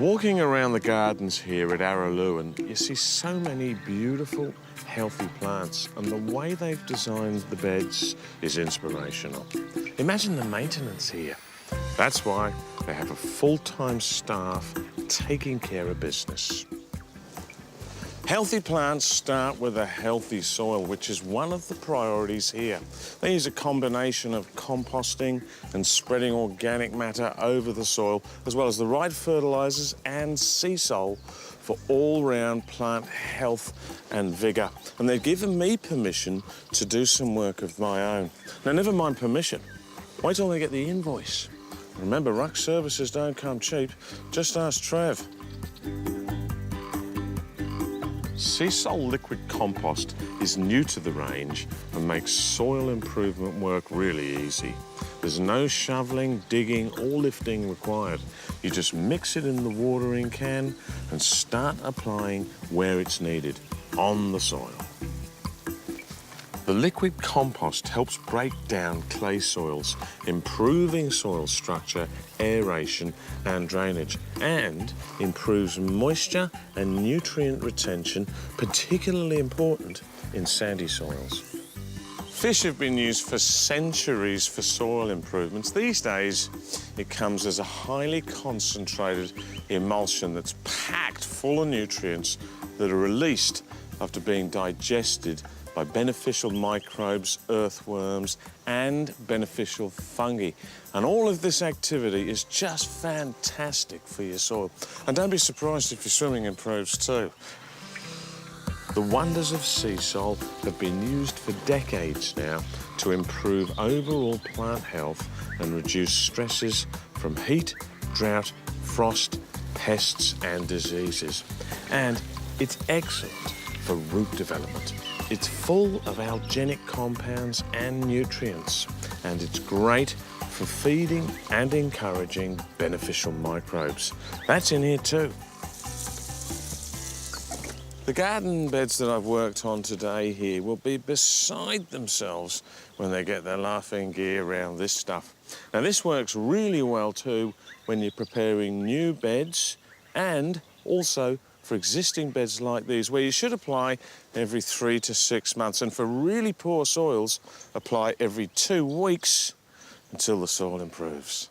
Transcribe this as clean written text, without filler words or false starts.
Walking around the gardens here at Araluen, you see so many beautiful, healthy plants, and the way they've designed the beds is inspirational. Imagine the maintenance here. That's why they have a full-time staff taking care of business. Healthy plants start with a healthy soil, which is one of the priorities here. They use a combination of composting and spreading organic matter over the soil, as well as the right fertilisers and Seasol for all-round plant health and vigour. And they've given me permission to do some work of my own. Now, never mind permission. Wait till they get the invoice. Remember, Ruck services don't come cheap. Just ask Trev. Seasol Liquid Compost is new to the range and makes soil improvement work really easy. There's no shoveling, digging or lifting required. You just mix it in the watering can and start applying where it's needed, on the soil. The liquid compost helps break down clay soils, improving soil structure, aeration and drainage, and improves moisture and nutrient retention, particularly important in sandy soils. Fish have been used for centuries for soil improvements. These days, it comes as a highly concentrated emulsion that's packed full of nutrients that are released after being digested by beneficial microbes, earthworms, and beneficial fungi. And all of this activity is just fantastic for your soil. And don't be surprised if your swimming improves too. The wonders of Seasol have been used for decades now to improve overall plant health and reduce stresses from heat, drought, frost, pests, and diseases. And it's excellent for root development. It's full of algenic compounds and nutrients, and it's great for feeding and encouraging beneficial microbes. That's in here too. The garden beds that I've worked on today here will be beside themselves when they get their laughing gear around this stuff. Now, this works really well too when you're preparing new beds and also for existing beds like these, where you should apply every 3 to 6 months, and for really poor soils, apply every 2 weeks until the soil improves.